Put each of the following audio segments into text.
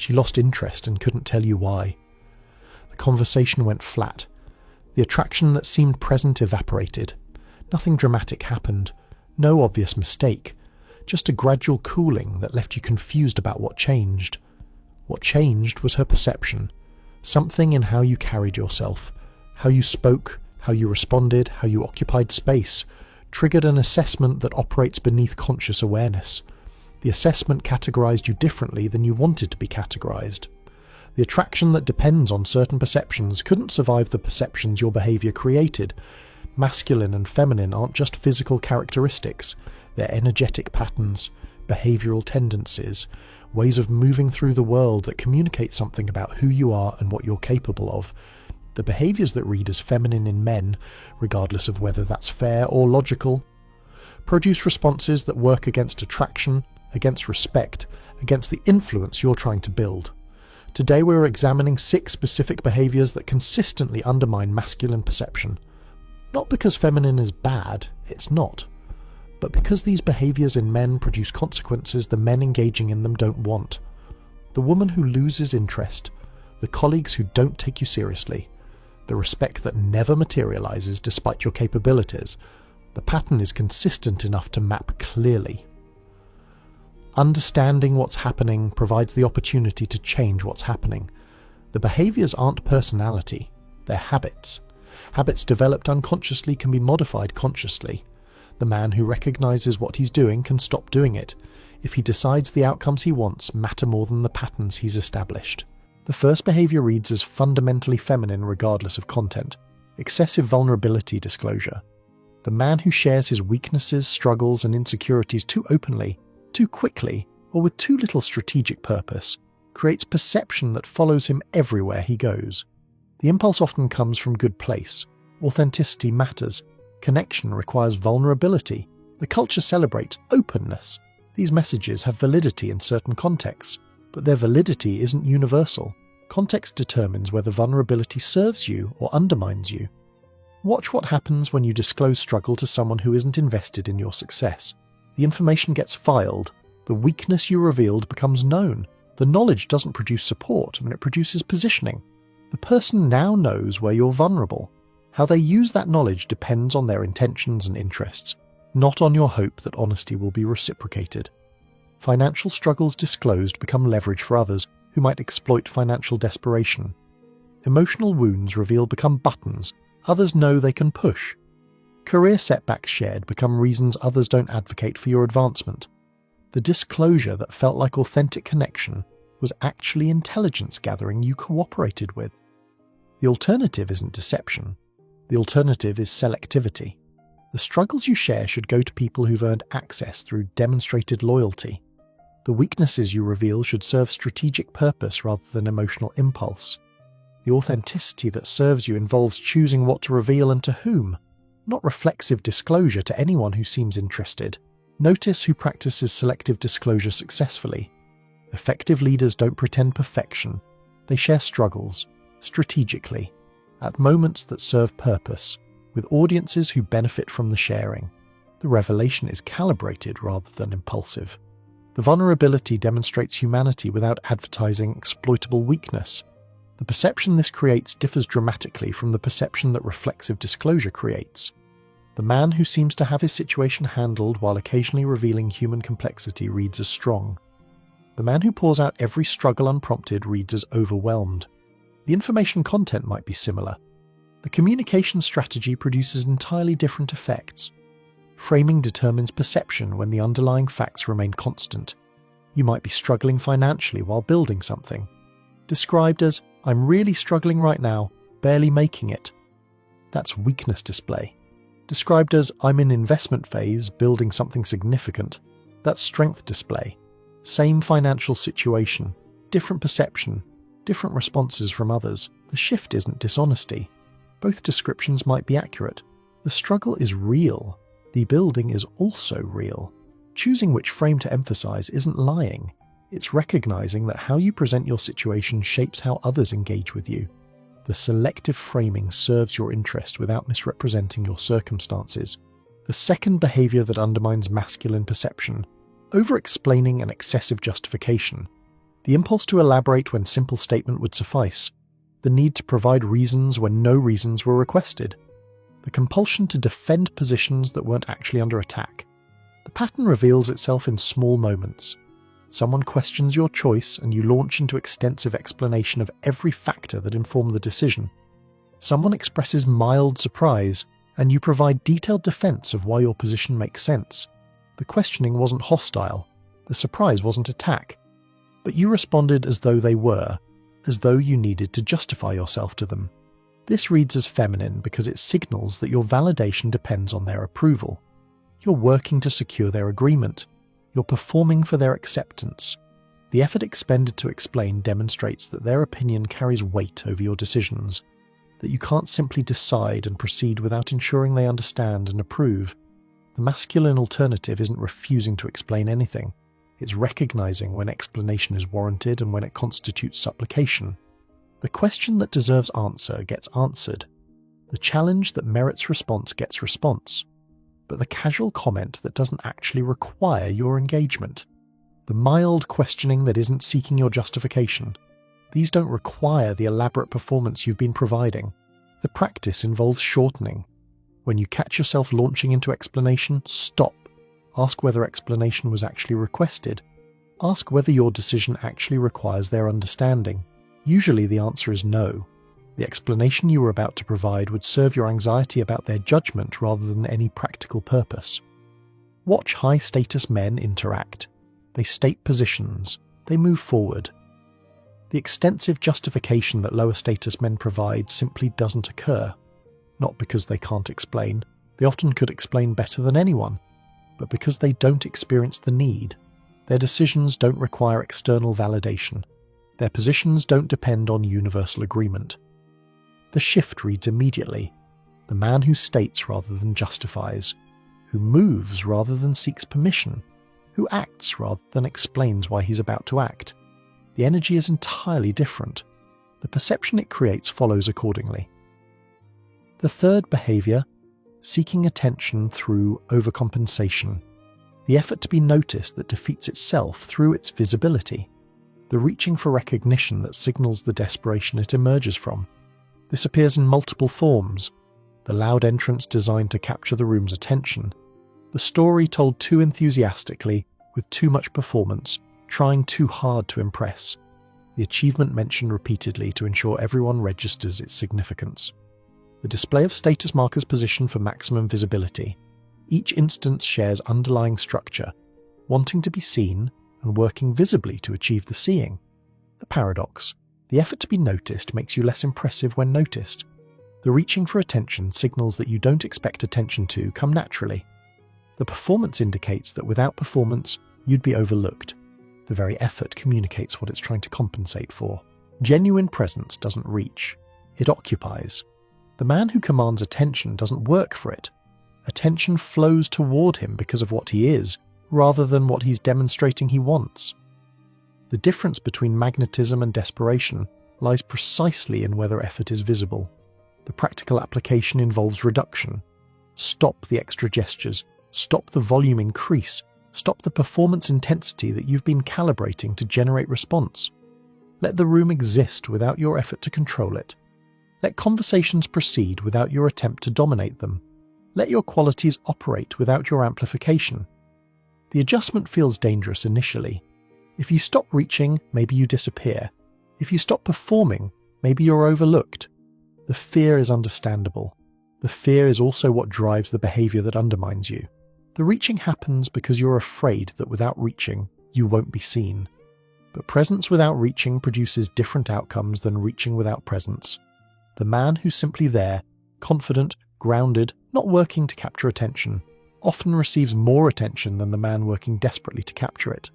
She lost interest and couldn't tell you why. The conversation went flat. The attraction that seemed present evaporated. Nothing dramatic happened. No obvious mistake. Just a gradual cooling that left you confused about what changed. What changed was her perception. Something in how you carried yourself, how you spoke, how you responded, how you occupied space, triggered an assessment that operates beneath conscious awareness. The assessment categorized you differently than you wanted to be categorized. The attraction that depends on certain perceptions couldn't survive the perceptions your behavior created. Masculine and feminine aren't just physical characteristics, they're energetic patterns, behavioral tendencies, ways of moving through the world that communicate something about who you are and what you're capable of. The behaviors that read as feminine in men, regardless of whether that's fair or logical, produce responses that work against attraction, against respect, against the influence you're trying to build. Today we're examining 6 specific behaviors that consistently undermine masculine perception. Not because feminine is bad, it's not, but because these behaviors in men produce consequences the men engaging in them don't want. The woman who loses interest, the colleagues who don't take you seriously, the respect that never materializes despite your capabilities. The pattern is consistent enough to map clearly. Understanding what's happening provides the opportunity to change what's happening. The behaviors aren't personality, they're habits. Habits developed unconsciously can be modified consciously. The man who recognizes what he's doing can stop doing it, if he decides the outcomes he wants matter more than the patterns he's established. The first behavior reads as fundamentally feminine regardless of content. Excessive vulnerability disclosure. The man who shares his weaknesses, struggles, and insecurities too openly, too quickly, or with too little strategic purpose, creates perception that follows him everywhere he goes. The impulse often comes from good place. Authenticity matters. Connection requires vulnerability. The culture celebrates openness. These messages have validity in certain contexts, but their validity isn't universal. Context determines whether vulnerability serves you or undermines you. Watch what happens when you disclose struggle to someone who isn't invested in your success. The information gets filed. The weakness you revealed becomes known. The knowledge doesn't produce support, it produces positioning. The person now knows where you're vulnerable. How they use that knowledge depends on their intentions and interests, not on your hope that honesty will be reciprocated. Financial struggles disclosed become leverage for others who might exploit financial desperation. Emotional wounds revealed become buttons others know they can push. Career setbacks shared become reasons others don't advocate for your advancement. The disclosure that felt like authentic connection was actually intelligence gathering you cooperated with. The alternative isn't deception. The alternative is selectivity. The struggles you share should go to people who've earned access through demonstrated loyalty. The weaknesses you reveal should serve strategic purpose rather than emotional impulse. The authenticity that serves you involves choosing what to reveal and to whom, not reflexive disclosure to anyone who seems interested. Notice who practices selective disclosure successfully. Effective leaders don't pretend perfection. They share struggles, strategically, at moments that serve purpose, with audiences who benefit from the sharing. The revelation is calibrated rather than impulsive. The vulnerability demonstrates humanity without advertising exploitable weakness. The perception this creates differs dramatically from the perception that reflexive disclosure creates. The man who seems to have his situation handled while occasionally revealing human complexity reads as strong. The man who pours out every struggle unprompted reads as overwhelmed. The information content might be similar. The communication strategy produces entirely different effects. Framing determines perception when the underlying facts remain constant. You might be struggling financially while building something. Described as, "I'm really struggling right now, barely making it." That's weakness display. Described as, "I'm in investment phase, building something significant." That's strength display. Same financial situation, different perception, different responses from others. The shift isn't dishonesty. Both descriptions might be accurate. The struggle is real. The building is also real. Choosing which frame to emphasize isn't lying. It's recognizing that how you present your situation shapes how others engage with you. The selective framing serves your interest without misrepresenting your circumstances. The second behavior that undermines masculine perception: over-explaining and excessive justification. The impulse to elaborate when simple statement would suffice. The need to provide reasons when no reasons were requested. The compulsion to defend positions that weren't actually under attack. The pattern reveals itself in small moments. Someone questions your choice and you launch into extensive explanation of every factor that informed the decision. Someone expresses mild surprise and you provide detailed defense of why your position makes sense. The questioning wasn't hostile. The surprise wasn't attack. But you responded as though they were, as though you needed to justify yourself to them. This reads as feminine because it signals that your validation depends on their approval. You're working to secure their agreement. You're performing for their acceptance. The effort expended to explain demonstrates that their opinion carries weight over your decisions, that you can't simply decide and proceed without ensuring they understand and approve. The masculine alternative isn't refusing to explain anything. It's recognizing when explanation is warranted and when it constitutes supplication. The question that deserves answer gets answered. The challenge that merits response gets response. But the casual comment that doesn't actually require your engagement. The mild questioning that isn't seeking your justification. These don't require the elaborate performance you've been providing. The practice involves shortening. When you catch yourself launching into explanation, stop. Ask whether explanation was actually requested. Ask whether your decision actually requires their understanding. Usually the answer is no. The explanation you were about to provide would serve your anxiety about their judgment rather than any practical purpose. Watch high-status men interact. They state positions. They move forward. The extensive justification that lower-status men provide simply doesn't occur. Not because they can't explain. They often could explain better than anyone. But because they don't experience the need. Their decisions don't require external validation. Their positions don't depend on universal agreement. The shift reads immediately. The man who states rather than justifies, who moves rather than seeks permission, who acts rather than explains why he's about to act. The energy is entirely different. The perception it creates follows accordingly. The third behavior, seeking attention through overcompensation. The effort to be noticed that defeats itself through its visibility. The reaching for recognition that signals the desperation it emerges from. This appears in multiple forms. The loud entrance designed to capture the room's attention. The story told too enthusiastically, with too much performance, trying too hard to impress. The achievement mentioned repeatedly to ensure everyone registers its significance. The display of status markers positioned for maximum visibility. Each instance shares underlying structure, wanting to be seen and working visibly to achieve the seeing. The paradox. The effort to be noticed makes you less impressive when noticed. The reaching for attention signals that you don't expect attention to come naturally. The performance indicates that without performance, you'd be overlooked. The very effort communicates what it's trying to compensate for. Genuine presence doesn't reach. It occupies. The man who commands attention doesn't work for it. Attention flows toward him because of what he is, rather than what he's demonstrating he wants. The difference between magnetism and desperation lies precisely in whether effort is visible. The practical application involves reduction. Stop the extra gestures. Stop the volume increase. Stop the performance intensity that you've been calibrating to generate response. Let the room exist without your effort to control it. Let conversations proceed without your attempt to dominate them. Let your qualities operate without your amplification. The adjustment feels dangerous initially. If you stop reaching, maybe you disappear. If you stop performing, maybe you're overlooked. The fear is understandable. The fear is also what drives the behavior that undermines you. The reaching happens because you're afraid that without reaching, you won't be seen. But presence without reaching produces different outcomes than reaching without presence. The man who's simply there, confident, grounded, not working to capture attention, often receives more attention than the man working desperately to capture it.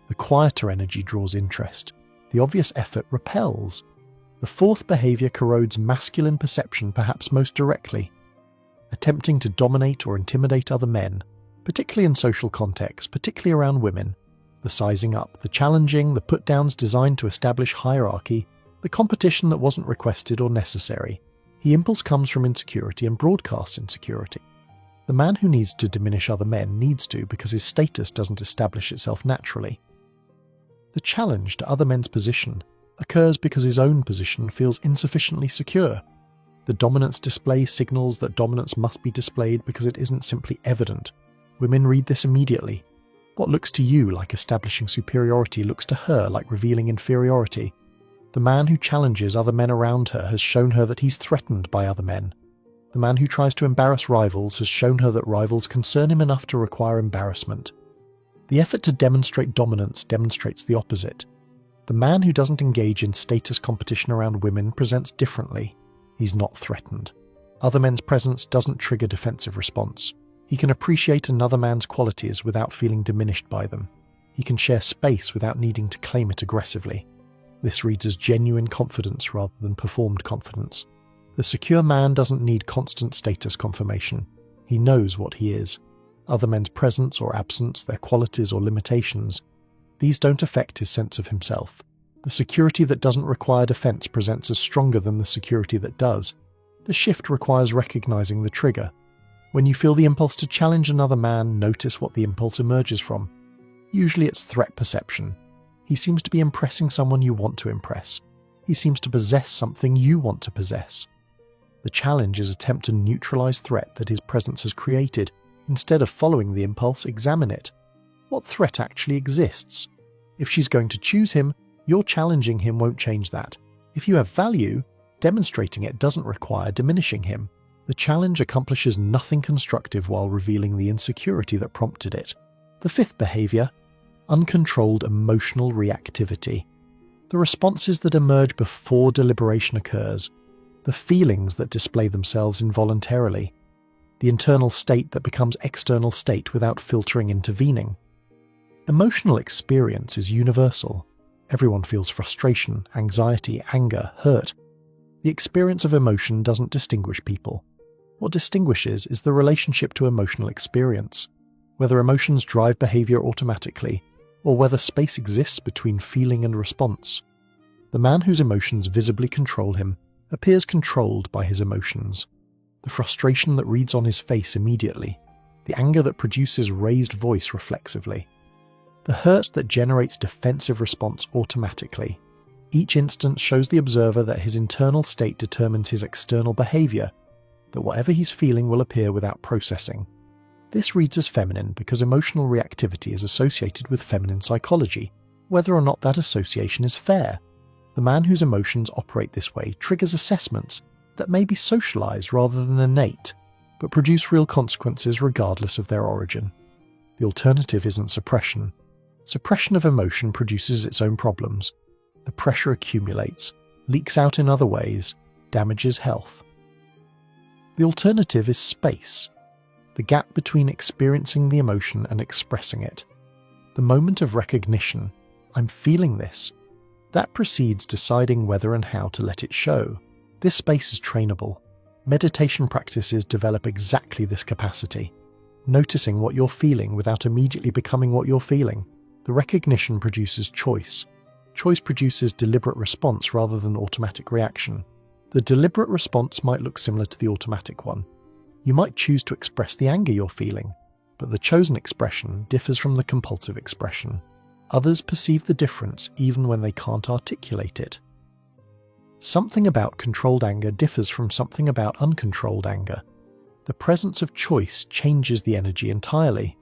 The quieter energy draws interest. The obvious effort repels. The fourth behavior corrodes masculine perception perhaps most directly. Attempting to dominate or intimidate other men, particularly in social contexts, particularly around women. The sizing up, the challenging, the put-downs designed to establish hierarchy, the competition that wasn't requested or necessary. The impulse comes from insecurity and broadcasts insecurity. The man who needs to diminish other men needs to because his status doesn't establish itself naturally. The challenge to other men's position occurs because his own position feels insufficiently secure. The dominance display signals that dominance must be displayed because it isn't simply evident. Women read this immediately. What looks to you like establishing superiority looks to her like revealing inferiority. The man who challenges other men around her has shown her that he's threatened by other men. The man who tries to embarrass rivals has shown her that rivals concern him enough to require embarrassment. The effort to demonstrate dominance demonstrates the opposite. The man who doesn't engage in status competition around women presents differently. He's not threatened. Other men's presence doesn't trigger defensive response. He can appreciate another man's qualities without feeling diminished by them. He can share space without needing to claim it aggressively. This reads as genuine confidence rather than performed confidence. The secure man doesn't need constant status confirmation. He knows what he is. Other men's presence or absence, their qualities or limitations, these don't affect his sense of himself. The security that doesn't require defense presents as stronger than the security that does. The shift requires recognizing the trigger. When you feel the impulse to challenge another man, notice what the impulse emerges from. Usually it's threat perception. He seems to be impressing someone you want to impress. He seems to possess something you want to possess. The challenge is attempt to neutralize threat that his presence has created. Instead of following the impulse, examine it. What threat actually exists? If she's going to choose him, your challenging him won't change that. If you have value, demonstrating it doesn't require diminishing him. The challenge accomplishes nothing constructive while revealing the insecurity that prompted it. The fifth behavior, uncontrolled emotional reactivity. The responses that emerge before deliberation occurs. The feelings that display themselves involuntarily. The internal state that becomes external state without filtering intervening. Emotional experience is universal. Everyone feels frustration, anxiety, anger, hurt. The experience of emotion doesn't distinguish people. What distinguishes is the relationship to emotional experience, whether emotions drive behavior automatically, or whether space exists between feeling and response. The man whose emotions visibly control him appears controlled by his emotions. The frustration that reads on his face immediately, the anger that produces raised voice reflexively, the hurt that generates defensive response automatically. Each instance shows the observer that his internal state determines his external behavior, that whatever he's feeling will appear without processing. This reads as feminine because emotional reactivity is associated with feminine psychology, whether or not that association is fair. The man whose emotions operate this way triggers assessments that may be socialized rather than innate, but produce real consequences regardless of their origin. The alternative isn't suppression. Suppression of emotion produces its own problems. The pressure accumulates, leaks out in other ways, damages health. The alternative is space, the gap between experiencing the emotion and expressing it. The moment of recognition, I'm feeling this, that precedes deciding whether and how to let it show. This space is trainable. Meditation practices develop exactly this capacity, noticing what you're feeling without immediately becoming what you're feeling. The recognition produces choice. Choice produces deliberate response rather than automatic reaction. The deliberate response might look similar to the automatic one. You might choose to express the anger you're feeling, but the chosen expression differs from the compulsive expression. Others perceive the difference even when they can't articulate it. Something about controlled anger differs from something about uncontrolled anger. The presence of choice changes the energy entirely.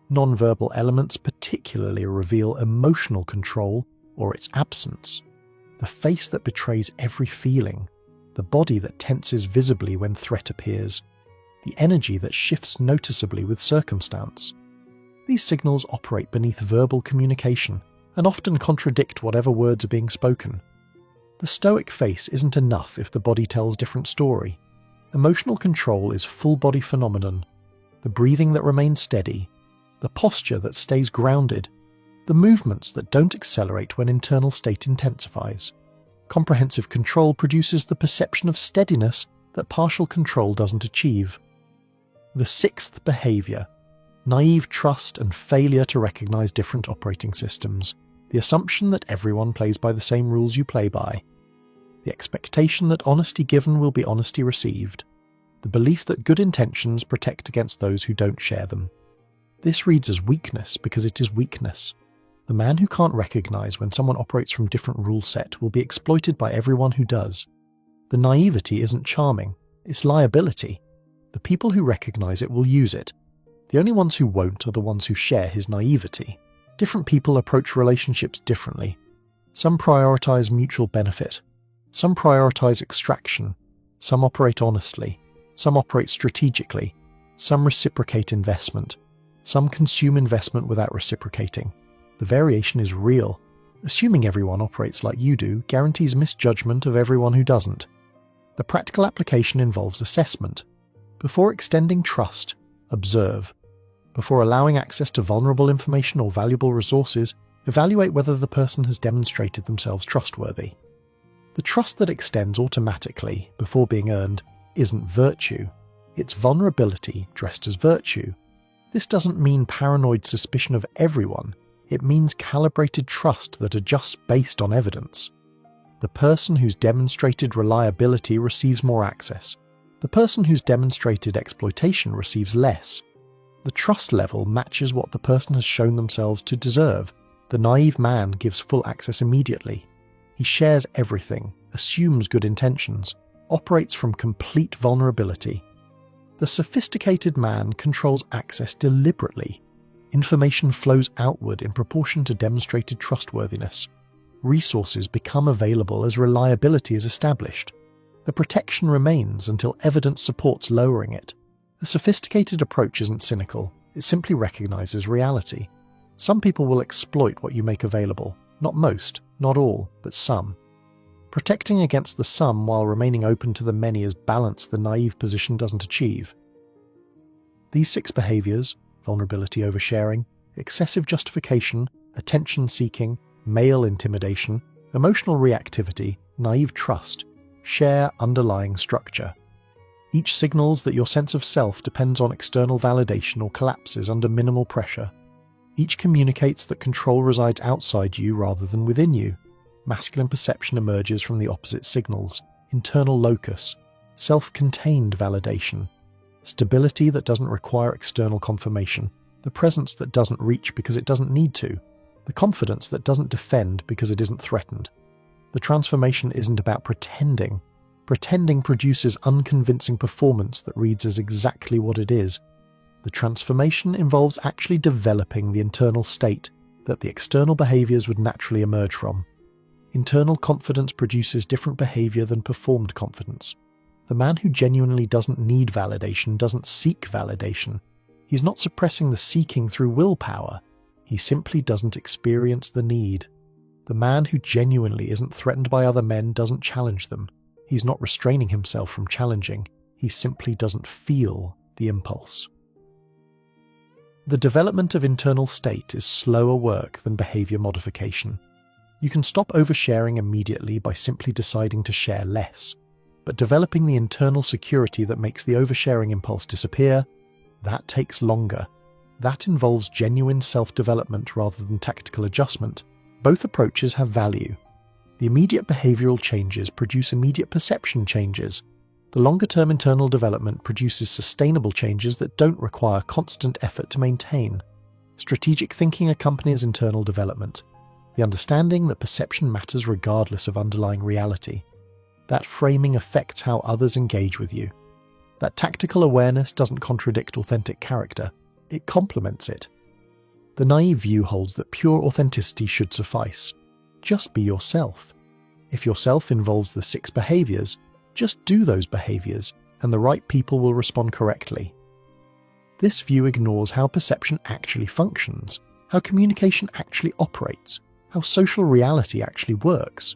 Non-verbal elements particularly reveal emotional control or its absence. The face that betrays every feeling, the body that tenses visibly when threat appears, the energy that shifts noticeably with circumstance. These signals operate beneath verbal communication and often contradict whatever words are being spoken. The stoic face isn't enough if the body tells different story. Emotional control is full-body phenomenon, the breathing that remains steady, the posture that stays grounded, the movements that don't accelerate when internal state intensifies. Comprehensive control produces the perception of steadiness that partial control doesn't achieve. The sixth behavior, naive trust and failure to recognize different operating systems. The assumption that everyone plays by the same rules you play by. The expectation that honesty given will be honesty received. The belief that good intentions protect against those who don't share them. This reads as weakness because it is weakness. The man who can't recognize when someone operates from different rule set will be exploited by everyone who does. The naivety isn't charming, it's liability. The people who recognize it will use it. The only ones who won't are the ones who share his naivety. Different people approach relationships differently. Some prioritize mutual benefit. Some prioritize extraction. Some operate honestly. Some operate strategically. Some reciprocate investment. Some consume investment without reciprocating. The variation is real. Assuming everyone operates like you do guarantees misjudgment of everyone who doesn't. The practical application involves assessment. Before extending trust, observe. Before allowing access to vulnerable information or valuable resources, evaluate whether the person has demonstrated themselves trustworthy. The trust that extends automatically before being earned isn't virtue. It's vulnerability dressed as virtue. This doesn't mean paranoid suspicion of everyone. It means calibrated trust that adjusts based on evidence. The person who's demonstrated reliability receives more access. The person who's demonstrated exploitation receives less. The trust level matches what the person has shown themselves to deserve. The naive man gives full access immediately. He shares everything, assumes good intentions, operates from complete vulnerability. The sophisticated man controls access deliberately. Information flows outward in proportion to demonstrated trustworthiness. Resources become available as reliability is established. The protection remains until evidence supports lowering it. The sophisticated approach isn't cynical, it simply recognizes reality. Some people will exploit what you make available. Not most, not all, but some. Protecting against the some while remaining open to the many is balance the naive position doesn't achieve. These 6 behaviors, vulnerability oversharing, excessive justification, attention-seeking, male intimidation, emotional reactivity, naive trust, share underlying structure. Each signals that your sense of self depends on external validation or collapses under minimal pressure. Each communicates that control resides outside you rather than within you. Masculine perception emerges from the opposite signals: internal locus, self-contained validation, stability that doesn't require external confirmation, the presence that doesn't reach because it doesn't need to, the confidence that doesn't defend because it isn't threatened. The transformation isn't about pretending. Pretending produces unconvincing performance that reads as exactly what it is. The transformation involves actually developing the internal state that the external behaviors would naturally emerge from. Internal confidence produces different behavior than performed confidence. The man who genuinely doesn't need validation doesn't seek validation. He's not suppressing the seeking through willpower. He simply doesn't experience the need. The man who genuinely isn't threatened by other men doesn't challenge them. He's not restraining himself from challenging. He simply doesn't feel the impulse. The development of internal state is slower work than behavior modification. You can stop oversharing immediately by simply deciding to share less. But developing the internal security that makes the oversharing impulse disappear, that takes longer. That involves genuine self-development rather than tactical adjustment. Both approaches have value. The immediate behavioral changes produce immediate perception changes. The longer-term internal development produces sustainable changes that don't require constant effort to maintain. Strategic thinking accompanies internal development. The understanding that perception matters regardless of underlying reality. That framing affects how others engage with you. That tactical awareness doesn't contradict authentic character, it complements it. The naive view holds that pure authenticity should suffice. Just be yourself. If yourself involves the 6 behaviors, just do those behaviors, and the right people will respond correctly. This view ignores how perception actually functions, how communication actually operates, how social reality actually works.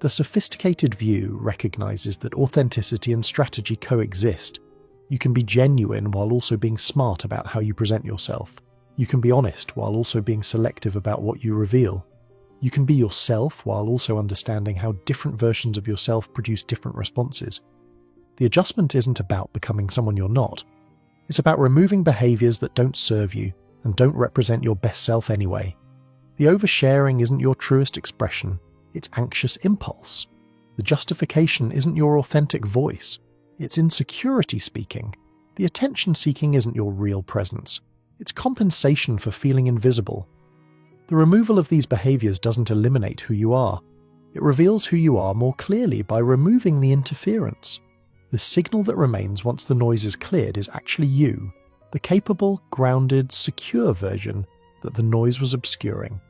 The sophisticated view recognizes that authenticity and strategy coexist. You can be genuine while also being smart about how you present yourself. You can be honest while also being selective about what you reveal. You can be yourself while also understanding how different versions of yourself produce different responses. The adjustment isn't about becoming someone you're not. It's about removing behaviors that don't serve you and don't represent your best self anyway. The oversharing isn't your truest expression. It's anxious impulse. The justification isn't your authentic voice. It's insecurity speaking. The attention seeking isn't your real presence. It's compensation for feeling invisible. The removal of these behaviors doesn't eliminate who you are. It reveals who you are more clearly by removing the interference. The signal that remains once the noise is cleared is actually you, the capable, grounded, secure version that the noise was obscuring.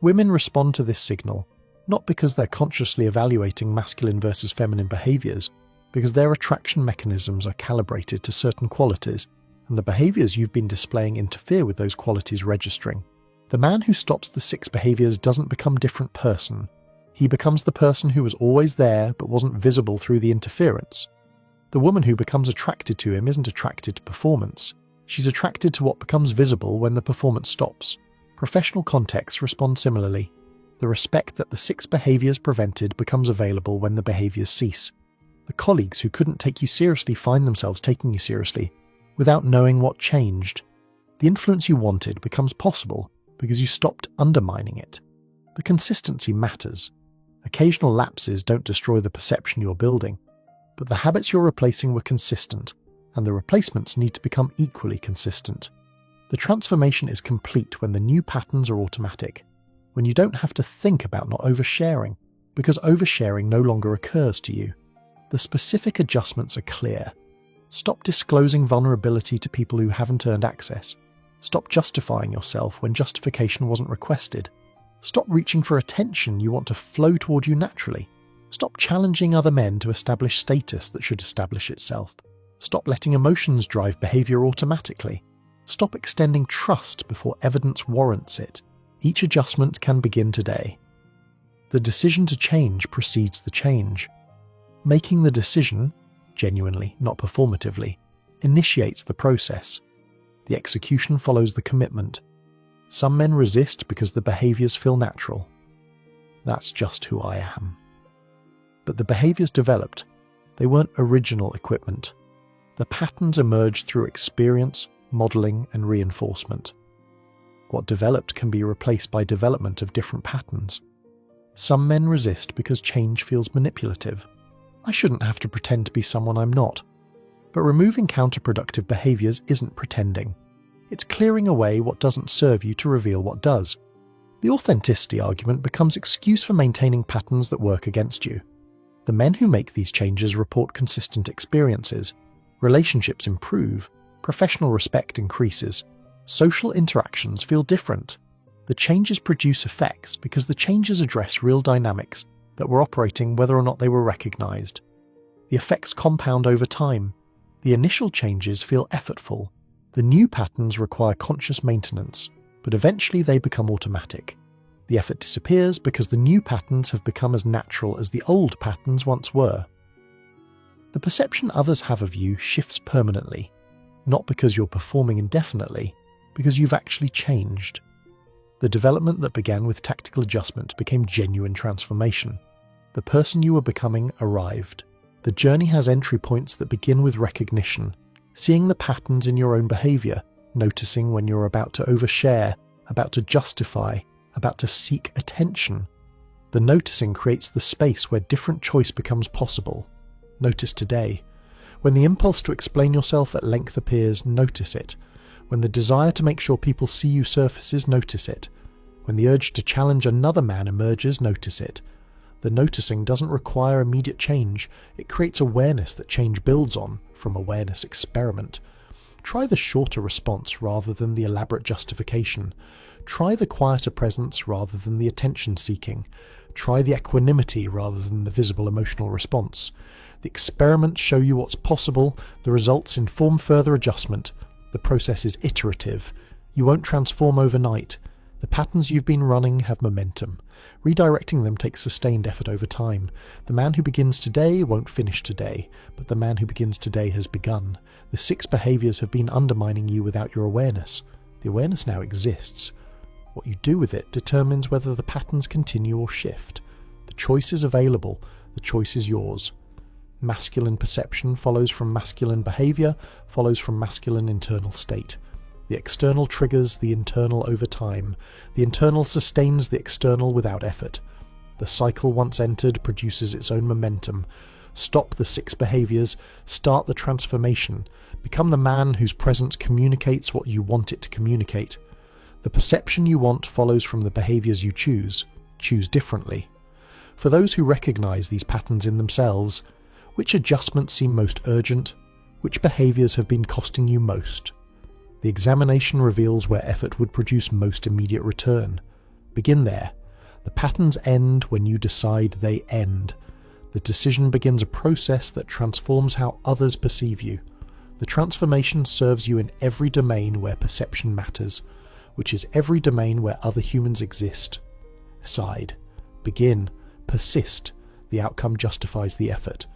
Women respond to this signal, not because they're consciously evaluating masculine versus feminine behaviors, because their attraction mechanisms are calibrated to certain qualities, and the behaviors you've been displaying interfere with those qualities registering. The man who stops the 6 behaviors doesn't become a different person. He becomes the person who was always there but wasn't visible through the interference. The woman who becomes attracted to him isn't attracted to performance. She's attracted to what becomes visible when the performance stops. Professional contexts respond similarly. The respect that the 6 behaviors prevented becomes available when the behaviors cease. The colleagues who couldn't take you seriously find themselves taking you seriously, without knowing what changed. The influence you wanted becomes possible because you stopped undermining it. The consistency matters. Occasional lapses don't destroy the perception you're building, but the habits you're replacing were consistent, and the replacements need to become equally consistent. The transformation is complete when the new patterns are automatic, when you don't have to think about not oversharing, because oversharing no longer occurs to you. The specific adjustments are clear. Stop disclosing vulnerability to people who haven't earned access. Stop justifying yourself when justification wasn't requested. Stop reaching for attention you want to flow toward you naturally. Stop challenging other men to establish status that should establish itself. Stop letting emotions drive behavior automatically. Stop extending trust before evidence warrants it. Each adjustment can begin today. The decision to change precedes the change. Making the decision, genuinely, not performatively, initiates the process. The execution follows the commitment. Some men resist because the behaviors feel natural. That's just who I am. But the behaviors developed. They weren't original equipment. The patterns emerged through experience, modeling, and reinforcement. What developed can be replaced by development of different patterns. Some men resist because change feels manipulative. I shouldn't have to pretend to be someone I'm not. But removing counterproductive behaviors isn't pretending. It's clearing away what doesn't serve you to reveal what does. The authenticity argument becomes excuse for maintaining patterns that work against you. The men who make these changes report consistent experiences. Relationships improve. Professional respect increases. Social interactions feel different. The changes produce effects because the changes address real dynamics that were operating whether or not they were recognized. The effects compound over time. The initial changes feel effortful. The new patterns require conscious maintenance, but eventually they become automatic. The effort disappears because the new patterns have become as natural as the old patterns once were. The perception others have of you shifts permanently, not because you're performing indefinitely, because you've actually changed. The development that began with tactical adjustment became genuine transformation. The person you were becoming arrived. The journey has entry points that begin with recognition, seeing the patterns in your own behavior, noticing when you're about to overshare, about to justify, about to seek attention. The noticing creates the space where different choice becomes possible. Notice today. When the impulse to explain yourself at length appears, notice it. When the desire to make sure people see you surfaces, notice it. When the urge to challenge another man emerges, notice it. The noticing doesn't require immediate change. It creates awareness that change builds on, from awareness experiment. Try the shorter response rather than the elaborate justification. Try the quieter presence rather than the attention-seeking. Try the equanimity rather than the visible emotional response. The experiments show you what's possible. The results inform further adjustment. The process is iterative. You won't transform overnight. The patterns you've been running have momentum. Redirecting them takes sustained effort over time. The man who begins today won't finish today, but the man who begins today has begun. The 6 behaviors have been undermining you without your awareness. The awareness now exists. What you do with it determines whether the patterns continue or shift. The choice is available. The choice is yours. Masculine perception follows from masculine behavior, follows from masculine internal state. The external triggers the internal over time. The internal sustains the external without effort. The cycle once entered produces its own momentum. Stop the 6 behaviors, start the transformation. Become the man whose presence communicates what you want it to communicate. The perception you want follows from the behaviours you choose. Choose differently. For those who recognise these patterns in themselves, which adjustments seem most urgent? Which behaviours have been costing you most? The examination reveals where effort would produce most immediate return. Begin there. The patterns end when you decide they end. The decision begins a process that transforms how others perceive you. The transformation serves you in every domain where perception matters, which is every domain where other humans exist. Decide. Begin. Persist. The outcome justifies the effort.